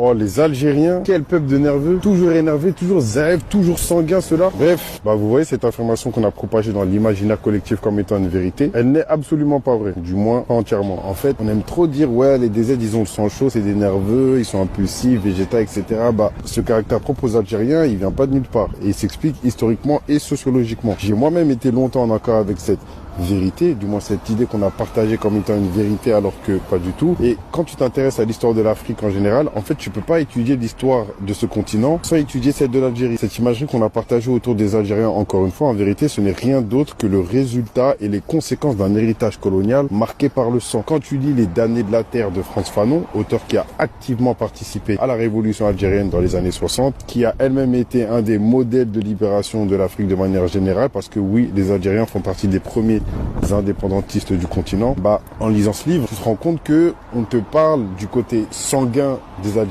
Oh, les Algériens, quel peuple de nerveux, toujours énervé, toujours zèbre, toujours sanguin, ceux-là. Bref, vous voyez cette information qu'on a propagée dans l'imaginaire collectif comme étant une vérité, elle n'est absolument pas vraie, du moins pas entièrement. En fait, on aime trop dire, ouais, les DZ, ils ont le sang chaud, c'est des nerveux, ils sont impulsifs, végétaux, etc. Ce caractère propre aux Algériens, il vient pas de nulle part. Et il s'explique historiquement et sociologiquement. J'ai moi-même été longtemps en accord avec cette vérité, du moins cette idée qu'on a partagée comme étant une vérité alors que pas du tout. Et quand tu t'intéresses à l'histoire de l'Afrique en général, en fait tu peux pas étudier l'histoire de ce continent sans étudier celle de l'Algérie. Cette imagerie qu'on a partagée autour des Algériens, encore une fois, en vérité ce n'est rien d'autre que le résultat et les conséquences d'un héritage colonial marqué par le sang. Quand tu lis Les damnés de la terre de Frantz Fanon, auteur qui a activement participé à la révolution algérienne dans les années 60, qui a elle-même été un des modèles de libération de l'Afrique de manière générale, parce que oui, les Algériens font partie des premiers indépendantistes du continent, en lisant ce livre, tu te rends compte que on te parle du côté sanguin des Algériens.